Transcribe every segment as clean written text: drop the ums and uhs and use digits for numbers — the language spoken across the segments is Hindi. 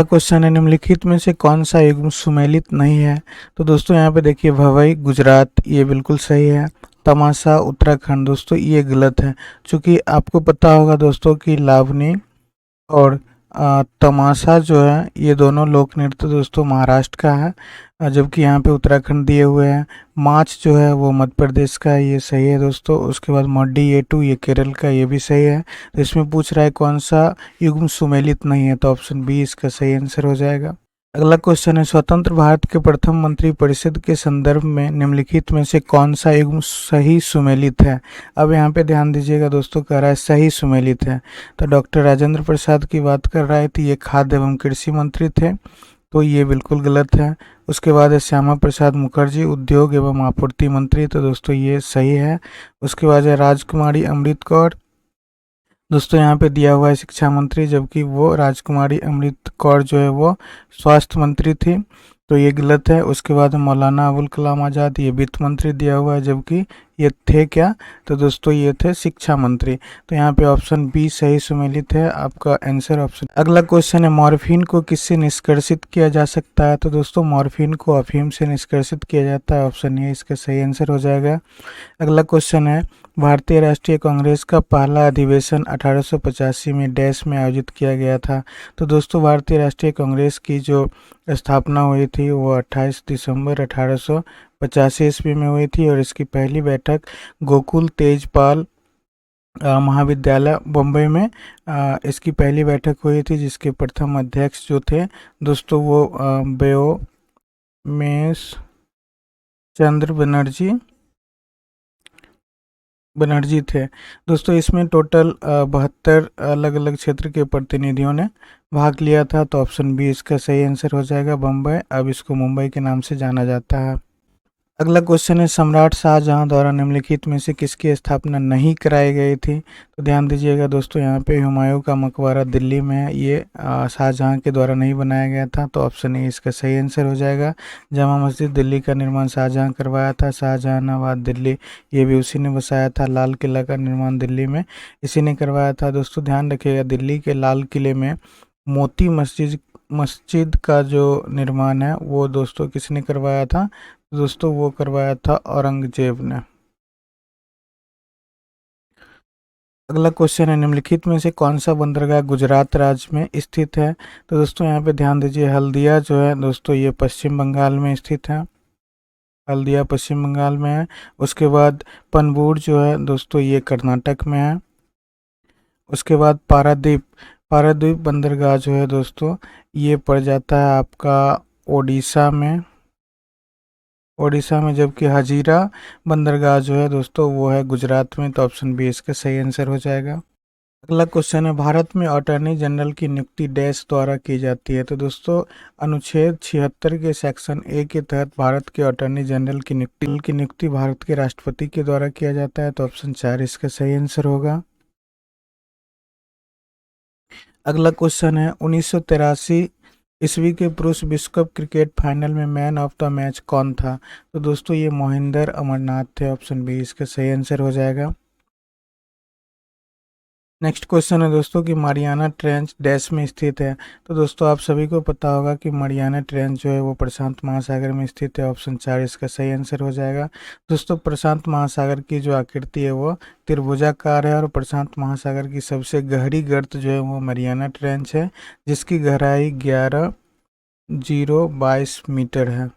अगला क्वेश्चन है, निम्नलिखित में से कौन सा युग्म सुमेलित नहीं है? तो दोस्तों यहाँ पे देखिए, भवई गुजरात ये बिल्कुल सही है। तमाशा उत्तराखंड दोस्तों ये गलत है, क्योंकि आपको पता होगा दोस्तों कि लावनी और तमाशा जो है ये दोनों लोक नृत्य दोस्तों महाराष्ट्र का है, जबकि यहाँ पे उत्तराखंड दिए हुए हैं। माच जो है वो मध्य प्रदेश का है, ये सही है दोस्तों। उसके बाद मड्डी ये ये केरल का, ये भी सही है। तो इसमें पूछ रहा है कौन सा युग्म सुमेलित नहीं है, तो ऑप्शन बी इसका सही आंसर हो जाएगा। अगला क्वेश्चन है, स्वतंत्र भारत के प्रथम मंत्रिपरिषद के संदर्भ में निम्नलिखित में से कौन सा युग्म सही सुमेलित है? अब यहाँ पे ध्यान दीजिएगा दोस्तों, कह रहा है सही सुमेलित है। तो डॉक्टर राजेंद्र प्रसाद की बात कर रहा है, तो ये खाद्य एवं कृषि मंत्री थे, तो ये बिल्कुल गलत है। उसके बाद है श्यामा प्रसाद मुखर्जी, उद्योग एवं आपूर्ति मंत्री, तो दोस्तों ये सही है। उसके बाद है राजकुमारी अमृत कौर, दोस्तों यहाँ पे दिया हुआ है शिक्षा मंत्री, जबकि वो राजकुमारी अमृत कौर जो है वो स्वास्थ्य मंत्री थी, तो ये गलत है। उसके बाद मौलाना अबुल कलाम आज़ाद, ये वित्त मंत्री दिया हुआ है, जबकि ये थे क्या? तो दोस्तों ये थे शिक्षा मंत्री। तो यहाँ पे ऑप्शन बी सही सुमेलित है, आपका आंसर ऑप्शन। अगला क्वेश्चन है, मॉर्फिन को किससे निष्कर्षित किया जा सकता है? तो दोस्तों मॉर्फिन को अफीम से निष्कर्षित किया जाता है, ऑप्शन ए इसका सही आंसर हो जाएगा। अगला क्वेश्चन है, भारतीय राष्ट्रीय कांग्रेस का पहला अधिवेशन 1885 में डैश में आयोजित किया गया था? तो दोस्तों भारतीय राष्ट्रीय कांग्रेस की जो स्थापना हुई थी वो 28 दिसंबर 1885 ईस्वी में हुई थी, और इसकी पहली बैठक गोकुल तेजपाल महाविद्यालय बम्बई में इसकी पहली बैठक हुई थी, जिसके प्रथम अध्यक्ष जो थे दोस्तों वो व्योमेश चंद्र बनर्जी थे। दोस्तों इसमें टोटल 72 अलग अलग क्षेत्र के प्रतिनिधियों ने भाग लिया था, तो ऑप्शन बी इसका सही आंसर हो जाएगा, बम्बई। अब इसको मुंबई के नाम से जाना जाता है। अगला क्वेश्चन है, सम्राट शाहजहां द्वारा निम्नलिखित में से किसकी स्थापना नहीं कराई गई थी? तो ध्यान दीजिएगा दोस्तों, यहाँ पे हुमायूं का मकबरा दिल्ली में है, ये शाहजहां के द्वारा नहीं बनाया गया था, तो ऑप्शन ए इसका सही आंसर हो जाएगा। जामा मस्जिद दिल्ली का निर्माण शाहजहां करवाया था, शाहजहानाबाद दिल्ली ये भी उसी ने बसाया था। लाल किला का निर्माण दिल्ली में इसी ने करवाया था। दोस्तों ध्यान रखिएगा, दिल्ली के लाल किले में मोती मस्जिद का जो निर्माण है वो दोस्तों किसने करवाया था? दोस्तों वो करवाया था औरंगजेब ने। अगला क्वेश्चन है, निम्नलिखित में से कौन सा बंदरगाह गुजरात राज्य में स्थित है? तो दोस्तों यहाँ पे ध्यान दीजिए, हल्दिया जो है दोस्तों ये पश्चिम बंगाल में स्थित है, हल्दिया पश्चिम बंगाल में है। उसके बाद पनबूर जो है दोस्तों ये कर्नाटक में है। उसके बाद पारादीप बंदरगाह जो है दोस्तों ये पड़ जाता है आपका ओडिशा में, जबकि हजीरा बंदरगाह जो है दोस्तों वो है गुजरात में, तो ऑप्शन बी इसका सही आंसर हो जाएगा। अगला क्वेश्चन है, भारत में अटॉर्नी जनरल की नियुक्ति डैश द्वारा की जाती है? तो दोस्तों अनुच्छेद 76 के सेक्शन ए के तहत भारत के अटॉर्नी जनरल की नियुक्ति भारत के राष्ट्रपति के द्वारा किया जाता है, तो ऑप्शन 4 इसका सही आंसर होगा। अगला क्वेश्चन है, 1983 ईस्वी के पुरुष विश्व कप क्रिकेट फाइनल में मैन ऑफ द मैच कौन था? तो दोस्तों ये मोहिंदर अमरनाथ थे, ऑप्शन बी इसका सही आंसर हो जाएगा। नेक्स्ट क्वेश्चन है दोस्तों कि मारियाना ट्रेंच डैश में स्थित है? तो दोस्तों आप सभी को पता होगा कि मारियाना ट्रेंच जो है वो प्रशांत महासागर में स्थित है, ऑप्शन 4 इसका सही आंसर हो जाएगा। दोस्तों प्रशांत महासागर की जो आकृति है वो त्रिभुजाकार है, और प्रशांत महासागर की सबसे गहरी गर्त जो है वो मारियाना ट्रेंच है, जिसकी गहराई 11,022 मीटर है।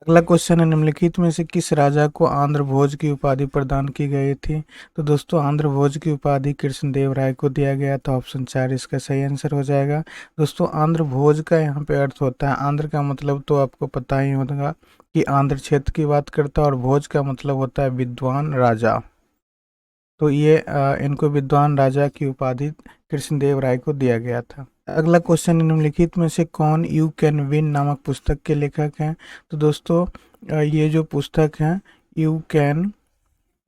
अगला क्वेश्चन है, निम्नलिखित में से किस राजा को आंध्र भोज की उपाधि प्रदान की गई थी? तो दोस्तों आंध्र भोज की उपाधि कृष्णदेव राय को दिया गया था, ऑप्शन 4 इसका सही आंसर हो जाएगा। दोस्तों आंध्र भोज का यहाँ पे अर्थ होता है, आंध्र का मतलब तो आपको पता ही होगा कि आंध्र क्षेत्र की बात करता है, और भोज का मतलब होता है विद्वान राजा, तो ये इनको विद्वान राजा की उपाधि कृष्णदेव राय को दिया गया था। अगला क्वेश्चन, निम्नलिखित में से कौन यू कैन विन नामक पुस्तक के लेखक हैं? तो दोस्तों ये जो पुस्तक है यू कैन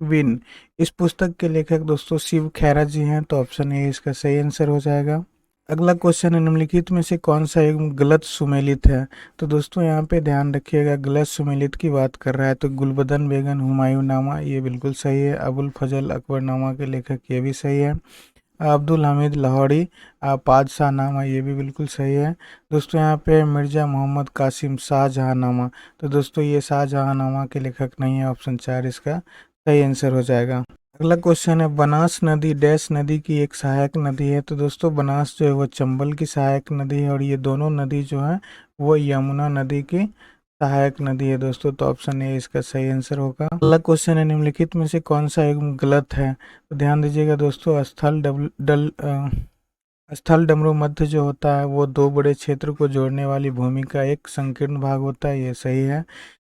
विन, इस पुस्तक के लेखक दोस्तों शिव खैरा जी हैं, तो ऑप्शन ए इसका सही आंसर हो जाएगा। अगला क्वेश्चन है, निम्नलिखित में से कौन सा एक गलत सुमेलित है? तो दोस्तों यहाँ पे ध्यान रखिएगा, गलत सुमेलित की बात कर रहा है, तो गुलबदन बेगम हुमायूं नामा ये बिल्कुल सही है। अबुल फजल अकबर नामा के लेखक ये भी सही है। अब्दुल हमीद लाहौरी, पादशाहनामा, ये भी बिल्कुल सही है। दोस्तों यहाँ पे मिर्ज़ा मोहम्मद कासिम, शाहजहाँनामा, तो दोस्तों ये शाहजहाँनामा के लेखक नहीं है, ऑप्शन 4 इसका सही आंसर हो जाएगा। अगला क्वेश्चन है, बनास नदी डैश नदी की एक सहायक नदी है। तो दोस्तों बनास जो है वो चंबल की सहायक नदी है, और ये दोनों नदी जो है वो यमुना नदी की सहायक नदी है दोस्तों, तो ऑप्शन ए इसका सही आंसर होगा। अगला क्वेश्चन है, निम्नलिखित में से कौन सा युग्म गलत है। तो ध्यान दीजिएगा दोस्तों, स्थल डमरू मध्य जो होता है वो दो बड़े क्षेत्र को जोड़ने वाली भूमि का एक संकीर्ण भाग होता है, ये सही है।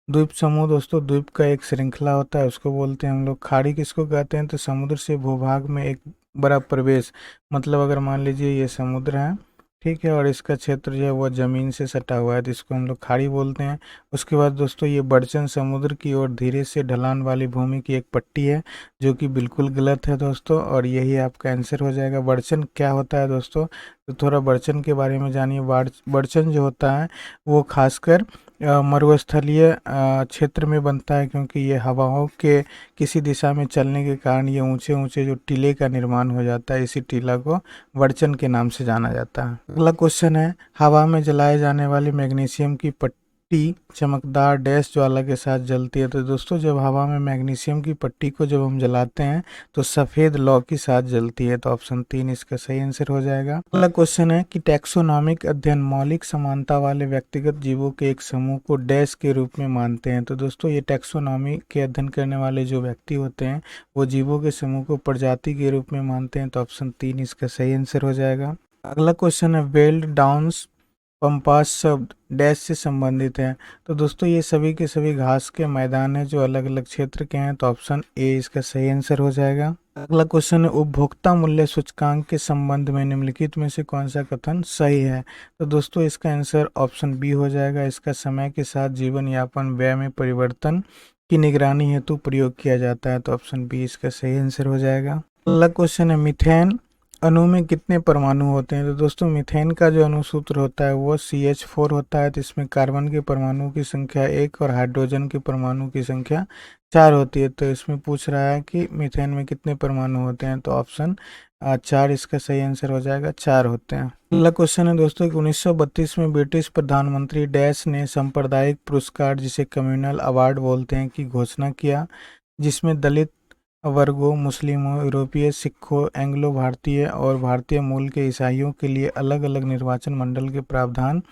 द्वीप समूह दोस्तों द्वीप का एक श्रृंखला होता है, उसको बोलते हैं हम लोग। खाड़ी किसको कहते हैं, तो समुद्र से भूभाग में एक बड़ा प्रवेश, मतलब अगर मान लीजिए ये समुद्र है, ठीक है, और इसका क्षेत्र जो है वो ज़मीन से सटा हुआ है, तो इसको हम लोग खाड़ी बोलते हैं। उसके बाद दोस्तों ये बड़चन समुद्र की ओर धीरे से ढलान वाली भूमि की एक पट्टी है, जो कि बिल्कुल गलत है दोस्तों, और यही आपका आंसर हो जाएगा। बड़चन क्या होता है दोस्तों, तो थोड़ा बड़चन के बारे में जानिए। बड़चन जो होता है वो खासकर मरुस्थलीय क्षेत्र में बनता है, क्योंकि ये हवाओं के किसी दिशा में चलने के कारण ये ऊंचे ऊंचे जो टीले का निर्माण हो जाता है, इसी टीला को वड़चन के नाम से जाना जाता है। अगला क्वेश्चन है, हवा में जलाए जाने वाले मैग्नीशियम की पट्टी चमकदार डैश ज्वाला के साथ जलती है। तो दोस्तों जब हवा में मैग्नीशियम की पट्टी को जब हम जलाते हैं तो सफ़ेद लौ के साथ जलती है, तो ऑप्शन 3 इसका सही आंसर हो जाएगा। अगला क्वेश्चन है कि टैक्सोनॉमिक अध्ययन मौलिक समानता वाले व्यक्तिगत जीवों के एक समूह को डैश के रूप में मानते हैं। तो दोस्तों ये टैक्सोनॉमी के अध्ययन करने वाले जो व्यक्ति होते हैं वो जीवों के समूह को प्रजाति के रूप में मानते हैं, तो ऑप्शन 3 इसका सही आंसर हो जाएगा। अगला क्वेश्चन है, वेल्ड डाउन्स पंपास शब्द डैश से संबंधित है। तो दोस्तों ये सभी के सभी घास के मैदान हैं जो अलग अलग क्षेत्र के हैं, तो ऑप्शन ए इसका सही आंसर हो जाएगा। अगला क्वेश्चन है, उपभोक्ता मूल्य सूचकांक के संबंध में निम्नलिखित में से कौन सा कथन सही है। तो दोस्तों इसका आंसर ऑप्शन बी हो जाएगा। इसका समय के साथ जीवन यापन व्यय में परिवर्तन की निगरानी हेतु प्रयोग किया जाता है, तो ऑप्शन बी इसका सही आंसर हो जाएगा। अगला क्वेश्चन है, मीथेन अणु में कितने परमाणु होते हैं। तो दोस्तों मीथेन का जो अणुसूत्र होता है वो CH4 होता है, तो इसमें कार्बन के परमाणु की संख्या 1 और हाइड्रोजन के परमाणु की संख्या 4 होती है। तो इसमें पूछ रहा है कि मीथेन में कितने परमाणु होते हैं, तो ऑप्शन 4 इसका सही आंसर हो जाएगा, 4 होते हैं। अगला क्वेश्चन है दोस्तों कि 1932 में ब्रिटिश प्रधानमंत्री डैश ने सांप्रदायिक पुरस्कार, जिसे कम्युनल अवार्ड बोलते हैं, की घोषणा किया, जिसमें दलित वर्गों, मुस्लिमों, यूरोपीय सिखों, एंग्लो भारतीय और भारतीय मूल के ईसाइयों के लिए अलग अलग निर्वाचन मंडल के प्रावधान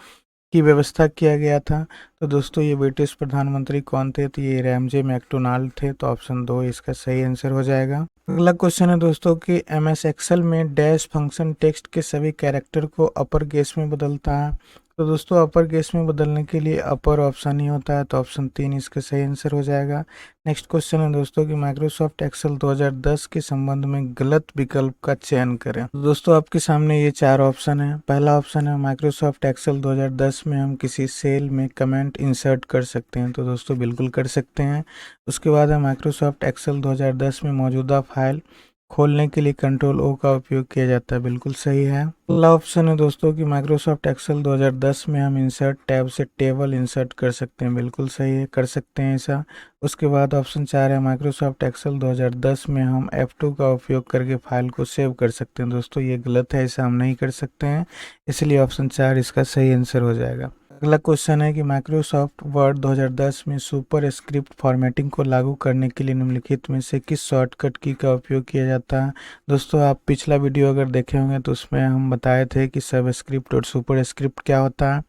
की व्यवस्था किया गया था। तो दोस्तों ये ब्रिटिश प्रधानमंत्री कौन थे, तो ये रैमजे मैकडोनाल्ड थे, तो ऑप्शन 2 इसका सही आंसर हो जाएगा। अगला क्वेश्चन है दोस्तों कि MS एक्सेल में डैश फंक्शन टेक्स्ट के सभी कैरेक्टर को अपर केस में बदलता है। तो दोस्तों अपर केस में बदलने के लिए अपर ऑप्शन ही होता है, तो ऑप्शन 3 इसका सही आंसर हो जाएगा। नेक्स्ट क्वेश्चन है दोस्तों कि माइक्रोसॉफ्ट एक्सेल 2010 के संबंध में गलत विकल्प का चयन करें। तो दोस्तों आपके सामने ये 4 ऑप्शन है। पहला ऑप्शन है, माइक्रोसॉफ्ट एक्सेल 2010 में हम किसी सेल में कमेंट इंसर्ट कर सकते हैं। तो दोस्तों बिल्कुल कर सकते हैं। उसके बाद है, माइक्रोसॉफ्ट एक्सेल 2010 में मौजूदा फाइल खोलने के लिए कंट्रोल O का उपयोग किया जाता है, बिल्कुल सही है। अगला ऑप्शन है दोस्तों कि माइक्रोसॉफ्ट एक्सेल 2010 में हम इंसर्ट टैब से टेबल इंसर्ट कर सकते हैं, बिल्कुल सही है, कर सकते हैं ऐसा। उसके बाद ऑप्शन 4 है, माइक्रोसॉफ्ट एक्सेल 2010 में हम F2 का उपयोग करके फाइल को सेव कर सकते हैं। दोस्तों ये गलत है, ऐसा हम नहीं कर सकते हैं, इसलिए ऑप्शन 4 इसका सही आंसर हो जाएगा। अगला क्वेश्चन है कि माइक्रोसॉफ्ट वर्ड 2010 में सुपर स्क्रिप्ट फॉर्मेटिंग को लागू करने के लिए निम्नलिखित में से किस शॉर्टकट की का उपयोग किया जाता है। दोस्तों आप पिछला वीडियो अगर देखे होंगे तो उसमें हम बताए थे कि सब स्क्रिप्ट और सुपर स्क्रिप्ट क्या होता है।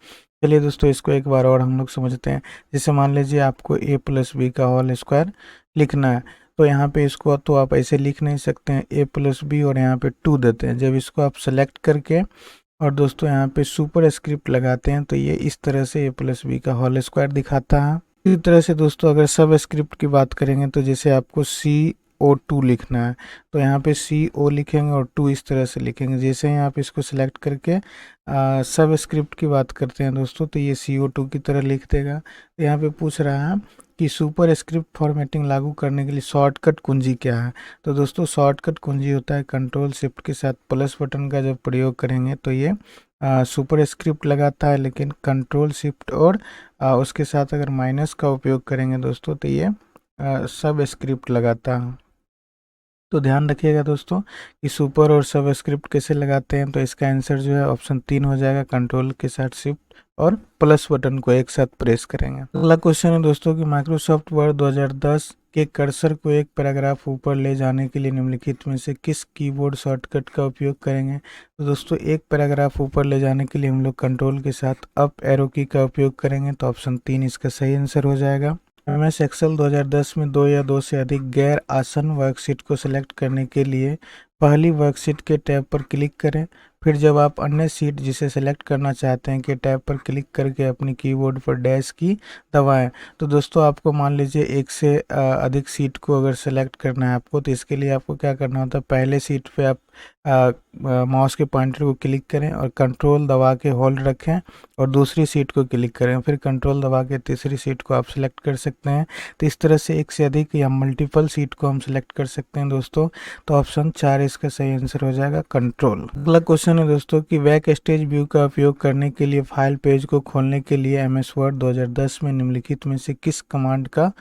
चलिए दोस्तों इसको एक बार और हम लोग समझते हैं। जैसे मान लीजिए आपको a+b का होल स्क्वायर लिखना है, तो यहाँ पे इसको तो आप ऐसे लिख नहीं सकते हैं, a+b और यहाँ पे 2 देते हैं। जब इसको आप सेलेक्ट करके और दोस्तों यहाँ पे सुपर स्क्रिप्ट लगाते हैं तो ये इस तरह से a+b का होल स्क्वायर दिखाता है। इसी तरह से दोस्तों अगर सब स्क्रिप्ट की बात करेंगे तो जैसे आपको CO2 लिखना है तो यहाँ पे CO लिखेंगे और 2 इस तरह से लिखेंगे। जैसे ही आप इसको सिलेक्ट करके सब स्क्रिप्ट की बात करते हैं दोस्तों तो ये CO2 की तरह लिख देगा। तो यहाँ पे पूछ रहा है कि सुपर स्क्रिप्ट फॉर्मेटिंग लागू करने के लिए शॉर्टकट कुंजी क्या है। तो दोस्तों शॉर्टकट कुंजी होता है कंट्रोल शिफ्ट के साथ प्लस बटन का जब प्रयोग करेंगे तो ये सुपर स्क्रिप्ट लगाता है, लेकिन कंट्रोल शिफ्ट और उसके साथ अगर माइनस का उपयोग करेंगे दोस्तों तो ये सब स्क्रिप्ट लगाता है। तो ध्यान रखिएगा दोस्तों कि सुपर और सबस्क्रिप्ट कैसे लगाते हैं। तो इसका आंसर जो है ऑप्शन 3 हो जाएगा। कंट्रोल के साथ शिफ्ट और प्लस बटन को एक साथ प्रेस करेंगे। अगला क्वेश्चन है दोस्तों कि माइक्रोसॉफ्ट वर्ड 2010 के कर्सर को एक पैराग्राफ ऊपर ले जाने के लिए निम्नलिखित में से किस कीबोर्ड शॉर्टकट का उपयोग करेंगे। तो दोस्तों एक पैराग्राफ ऊपर ले जाने के लिए हम लोग कंट्रोल के साथ अप एरो की का उपयोग करेंगे। तो ऑप्शन 3 इसका सही आंसर हो जाएगा। MS एक्सेल 2010 में दो या दो से अधिक गैर आसन वर्कशीट को सिलेक्ट करने के लिए पहली वर्कशीट के टैब पर क्लिक करें। फिर जब आप अन्य सीट जिसे सेलेक्ट करना चाहते हैं के टैब पर क्लिक करके अपनी कीबोर्ड पर डैश की दबाएं। तो दोस्तों आपको मान लीजिए एक से अधिक सीट को अगर सेलेक्ट करना है आपको, तो इसके लिए आपको क्या करना होता है, पहले सीट पे आप माउस के पॉइंटर को क्लिक करें और कंट्रोल दबा के होल्ड रखें और दूसरी सीट को क्लिक करें, फिर कंट्रोल दबा के तीसरी सीट को आप सेलेक्ट कर सकते हैं। तो इस तरह से एक से अधिक या मल्टीपल सीट को हम सेलेक्ट कर सकते हैं दोस्तों। तो ऑप्शन 4 इसका सही आंसर हो जाएगा, कंट्रोल। अगला क्वेश्चन है दोस्तों कि बैक स्टेज व्यू का उपयोग करने के लिए फाइल पेज को खोलने के लिए MS वर्ड 2010 में निम्नलिखित में से किस कमांड का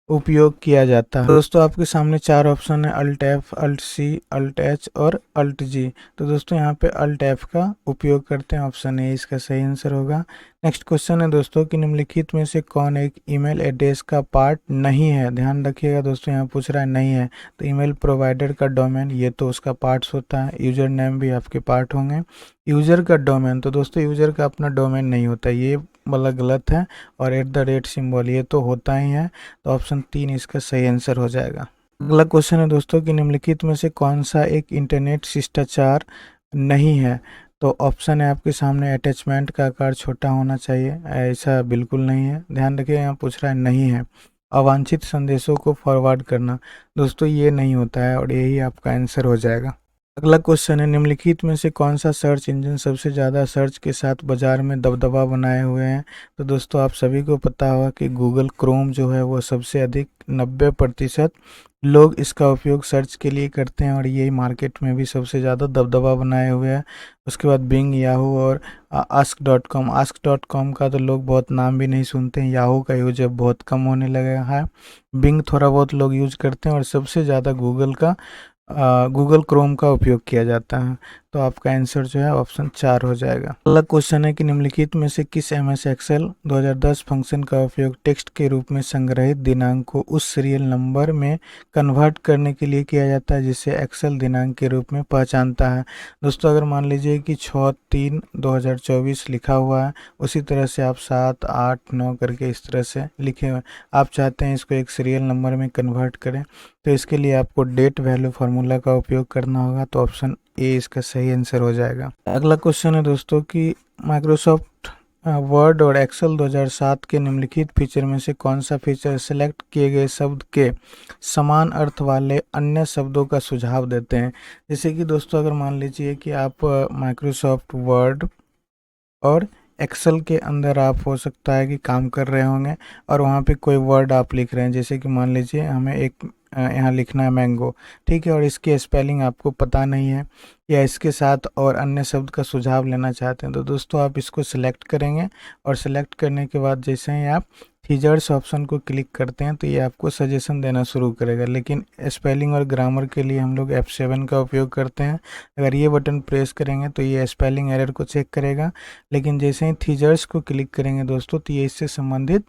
उपयोग किया जाता है। दोस्तों आपके सामने 4 ऑप्शन है, alt F, alt C, alt H और अल्ट G। तो दोस्तों यहाँ पे अल्ट F का उपयोग करते हैं, ऑप्शन ए इसका सही आंसर होगा। नेक्स्ट क्वेश्चन है दोस्तों कि निम्नलिखित में से कौन एक ईमेल एड्रेस का पार्ट नहीं है। ध्यान रखिएगा दोस्तों, यहाँ पूछ रहा है नहीं है, तो ईमेल प्रोवाइडर का डोमेन ये तो उसका पार्ट्स होता है, यूजर नेम भी आपके पार्ट होंगे। यूजर का डोमेन, तो दोस्तों यूजर का अपना डोमेन नहीं होता, ये वाला गलत है। और @ सिंबल ये तो होता ही है, तो ऑप्शन 3 इसका सही आंसर हो जाएगा। अगला क्वेश्चन है दोस्तों कि निम्नलिखित में से कौन सा एक इंटरनेट शिष्टाचार नहीं है। तो ऑप्शन है आपके सामने, अटैचमेंट का आकार छोटा होना चाहिए, ऐसा बिल्कुल नहीं है। ध्यान रखिए यहाँ पूछ रहा है नहीं है। अवांछित संदेशों को फॉरवर्ड करना, दोस्तों ये नहीं होता है और यही आपका आंसर हो जाएगा। अगला क्वेश्चन है निम्नलिखित में से कौन सा सर्च इंजन सबसे ज़्यादा सर्च के साथ बाजार में दबदबा बनाए हुए हैं। तो दोस्तों आप सभी को पता होगा कि गूगल क्रोम जो है वो सबसे अधिक 90% लोग इसका उपयोग सर्च के लिए करते हैं और यही मार्केट में भी सबसे ज़्यादा दबदबा बनाए हुए हैं। उसके बाद बिंग, याहू और ask.com का तो लोग बहुत नाम भी नहीं सुनते हैं। याहू का यूज अब बहुत कम होने लगा है। बिंग थोड़ा बहुत लोग यूज करते हैं और सबसे ज़्यादा गूगल क्रोम का उपयोग किया जाता है। तो आपका आंसर जो है ऑप्शन 4 हो जाएगा। अगला क्वेश्चन है कि निम्नलिखित में से किस MS एक्सेल 2010 फंक्शन का उपयोग टेक्स्ट के रूप में संग्रहित दिनांक को उस सीरियल नंबर में कन्वर्ट करने के लिए किया जाता है जिसे एक्सेल दिनांक के रूप में पहचानता है। दोस्तों अगर मान लीजिए कि 6/3/2024 लिखा हुआ है, उसी तरह से आप 7, 8, 9 करके इस तरह से लिखे हुए, आप चाहते हैं इसको एक सीरियल नंबर में कन्वर्ट करें, तो इसके लिए आपको डेट वैल्यू फार्मूला का उपयोग करना होगा। तो ऑप्शन ए इसका सही आंसर हो जाएगा। अगला क्वेश्चन है दोस्तों कि माइक्रोसॉफ्ट वर्ड और एक्सेल 2007 के निम्नलिखित फीचर में से कौन सा फीचर सेलेक्ट किए गए शब्द के समान अर्थ वाले अन्य शब्दों का सुझाव देते हैं। जैसे कि दोस्तों अगर मान लीजिए कि आप माइक्रोसॉफ्ट वर्ड और एक्सेल के अंदर आप हो सकता है कि काम कर रहे होंगे और वहाँ पे कोई वर्ड आप लिख रहे हैं, जैसे कि मान लीजिए हमें एक यहाँ लिखना है मैंगो, ठीक है, और इसकी स्पेलिंग आपको पता नहीं है या इसके साथ और अन्य शब्द का सुझाव लेना चाहते हैं, तो दोस्तों आप इसको सिलेक्ट करेंगे और सिलेक्ट करने के बाद जैसे ही आप फीचर्स ऑप्शन को क्लिक करते हैं तो ये आपको सजेशन देना शुरू करेगा। लेकिन स्पेलिंग और ग्रामर के लिए हम लोग F7 का उपयोग करते हैं। अगर ये बटन प्रेस करेंगे तो ये स्पेलिंग एरर को चेक करेगा, लेकिन जैसे ही फीचर्स को क्लिक करेंगे दोस्तों तो ये इससे संबंधित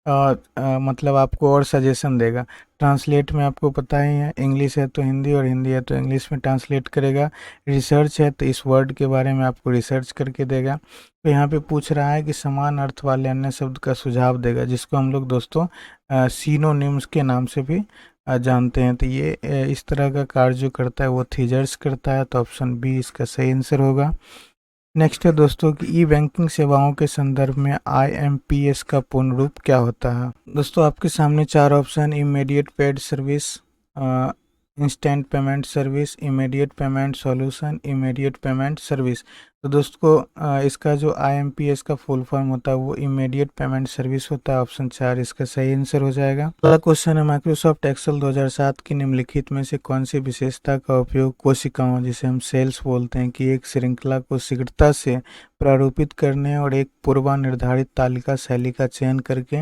मतलब आपको और सजेशन देगा। ट्रांसलेट में आपको पता ही है, इंग्लिश है तो हिंदी और हिंदी है तो इंग्लिश में ट्रांसलेट करेगा। रिसर्च है तो इस वर्ड के बारे में आपको रिसर्च करके देगा। तो यहाँ पे पूछ रहा है कि समान अर्थ वाले अन्य शब्द का सुझाव देगा, जिसको हम लोग दोस्तों सिनोनिम्स के नाम से भी जानते हैं। तो ये इस तरह का कार्य जो करता है वो थीजर्स करता है। तो ऑप्शन बी इसका सही आंसर होगा। नेक्स्ट है दोस्तों कि ई बैंकिंग सेवाओं के संदर्भ में IMPS का पूर्ण रूप क्या होता है। दोस्तों आपके सामने 4 option, immediate paid service, instant payment service, immediate payment solution, immediate payment service. तो दोस्तों इसका जो IMPS का फुल फॉर्म होता है वो इमीडिएट पेमेंट सर्विस होता है। ऑप्शन 4 इसका सही आंसर हो जाएगा। अगला क्वेश्चन है, माइक्रोसॉफ्ट एक्सेल 2007 की निम्नलिखित में से कौन सी विशेषता का उपयोग कोशिकाओं, जिसे हम सेल्स बोलते हैं, कि एक श्रृंखला को शीघ्रता से प्रारूपित करने और एक पूर्वनिर्धारित तालिका शैली का चयन करके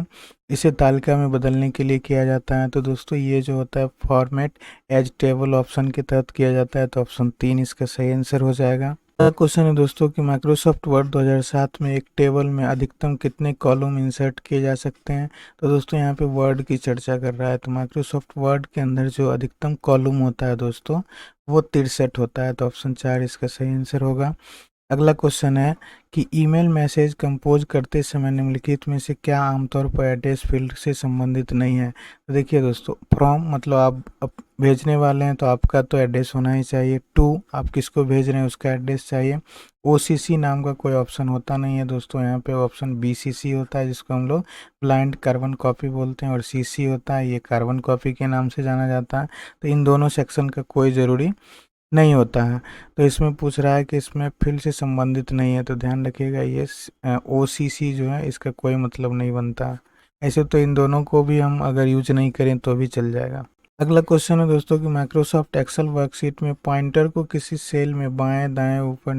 इसे तालिका में बदलने के लिए किया जाता है। तो दोस्तों ये जो होता है फॉर्मेट एज टेबल ऑप्शन के तहत किया जाता है। तो ऑप्शन 3 इसका सही आंसर हो जाएगा। अगला क्वेश्चन है दोस्तों कि माइक्रोसॉफ्ट वर्ड 2007 में एक टेबल में अधिकतम कितने कॉलम इंसर्ट किए जा सकते हैं। तो दोस्तों यहाँ पे वर्ड की चर्चा कर रहा है। तो माइक्रोसॉफ्ट वर्ड के अंदर जो अधिकतम कॉलम होता है दोस्तों वो 63 होता है। तो ऑप्शन 4 इसका सही आंसर होगा। अगला क्वेश्चन है कि ईमेल मैसेज कंपोज करते समय निम्नलिखित में से क्या आमतौर पर एड्रेस फील्ड से संबंधित नहीं है। तो देखिए दोस्तों, फ्रॉम मतलब आप भेजने वाले हैं तो आपका तो एड्रेस होना ही चाहिए। टू, आप किसको भेज रहे हैं उसका एड्रेस चाहिए। OCC नाम का कोई ऑप्शन होता नहीं है दोस्तों, यहाँ पे ऑप्शन BCC होता है, जिसको हम लोग ब्लाइंड कार्बन कॉपी बोलते हैं, और CC होता है, ये कार्बन कॉपी के नाम से जाना जाता है। तो इन दोनों सेक्शन का कोई ज़रूरी नहीं होता है। तो इसमें पूछ रहा है कि इसमें फील्ड से संबंधित नहीं है, तो ध्यान रखिएगा ये OCC जो है इसका कोई मतलब नहीं बनता। ऐसे तो इन दोनों को भी हम अगर यूज नहीं करें तो भी चल जाएगा। अगला क्वेश्चन है दोस्तों कि माइक्रोसॉफ्ट एक्सेल वर्कशीट में पॉइंटर को किसी सेल में बाएं दाएं ऊपर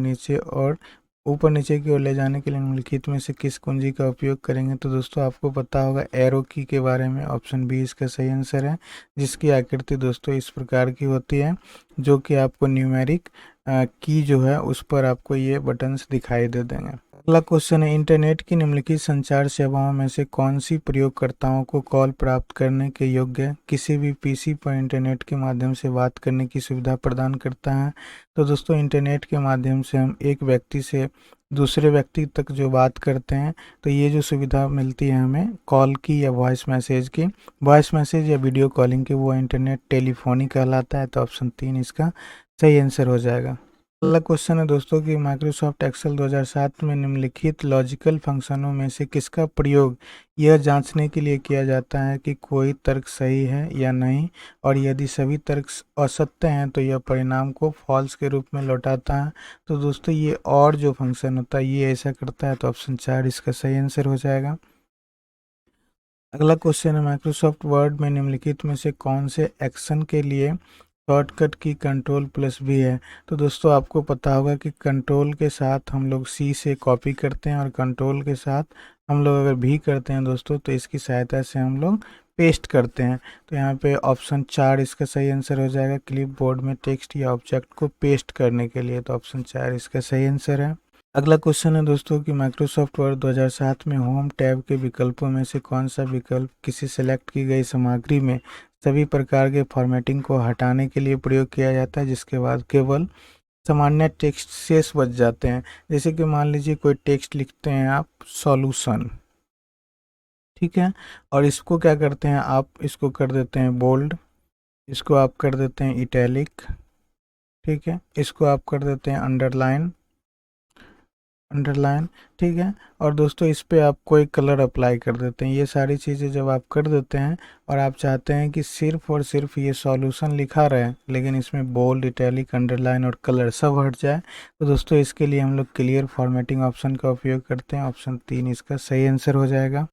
नीचे की ओर ले जाने के लिए निम्नलिखित में से किस कुंजी का उपयोग करेंगे। तो दोस्तों आपको पता होगा एरो की के बारे में। ऑप्शन बी इसका सही आंसर है, जिसकी आकृति दोस्तों इस प्रकार की होती है, जो कि आपको न्यूमेरिक की जो है उस पर आपको ये बटन्स दिखाई दे देंगे। अगला क्वेश्चन है, इंटरनेट की निम्नलिखित संचार सेवाओं में से कौन सी प्रयोगकर्ताओं को कॉल प्राप्त करने के योग्य किसी भी PC पर इंटरनेट के माध्यम से बात करने की सुविधा प्रदान करता है। तो दोस्तों इंटरनेट के माध्यम से हम एक व्यक्ति से दूसरे व्यक्ति तक जो बात करते हैं, तो ये जो सुविधा मिलती है हमें कॉल की या वॉइस मैसेज की, वॉइस मैसेज या वीडियो कॉलिंग की, वो इंटरनेट टेलीफोनी कहलाता है। तो ऑप्शन 3 इसका सही आंसर हो जाएगा। अगला क्वेश्चन है दोस्तों कि माइक्रोसॉफ्ट एक्सेल 2007 में निम्नलिखित लॉजिकल फंक्शनों में से किसका प्रयोग यह जांचने के लिए किया जाता है कि कोई तर्क सही है या नहीं, और यदि सभी तर्क असत्य हैं तो यह परिणाम को फॉल्स के रूप में लौटाता है। तो दोस्तों ये और जो फंक्शन होता है ये ऐसा करता है। तो ऑप्शन 4 इसका सही आंसर हो जाएगा। अगला क्वेश्चन है, माइक्रोसॉफ्ट वर्ड में निम्नलिखित में से कौन से एक्शन के लिए शॉर्टकट की Ctrl+V है। तो दोस्तों आपको पता होगा कि कंट्रोल के साथ हम लोग C से कॉपी करते हैं, और कंट्रोल के साथ हम लोग अगर V करते हैं दोस्तों तो इसकी सहायता से हम लोग पेस्ट करते हैं। तो यहाँ पे ऑप्शन 4 इसका सही आंसर हो जाएगा, क्लिप बोर्ड में टेक्स्ट या ऑब्जेक्ट को पेस्ट करने के लिए। तो ऑप्शन 4 इसका सही आंसर है। अगला क्वेश्चन है दोस्तों कि माइक्रोसॉफ्ट वर्ड 2007 में होम टैब के विकल्पों में से कौन सा विकल्प किसी सेलेक्ट की गई सामग्री में सभी प्रकार के फॉर्मेटिंग को हटाने के लिए प्रयोग किया जाता है, जिसके बाद केवल सामान्य टेक्स्ट शेष बच जाते हैं। जैसे कि मान लीजिए कोई टेक्स्ट लिखते हैं आप सॉल्यूशन, ठीक है, और इसको क्या करते हैं आप इसको कर देते हैं बोल्ड, इसको आप कर देते हैं इटैलिक, ठीक है, इसको आप कर देते हैं अंडरलाइन, ठीक है, और दोस्तों इस पे आप कोई कलर अप्लाई कर देते हैं। ये सारी चीज़ें जब आप कर देते हैं और आप चाहते हैं कि सिर्फ और सिर्फ ये सॉल्यूशन लिखा रहे लेकिन इसमें बोल्ड, इटैलिक, अंडरलाइन और कलर सब हट जाए, तो दोस्तों इसके लिए हम लोग क्लियर फॉर्मेटिंग ऑप्शन का उपयोग करते हैं। ऑप्शन 3 इसका सही आंसर हो जाएगा।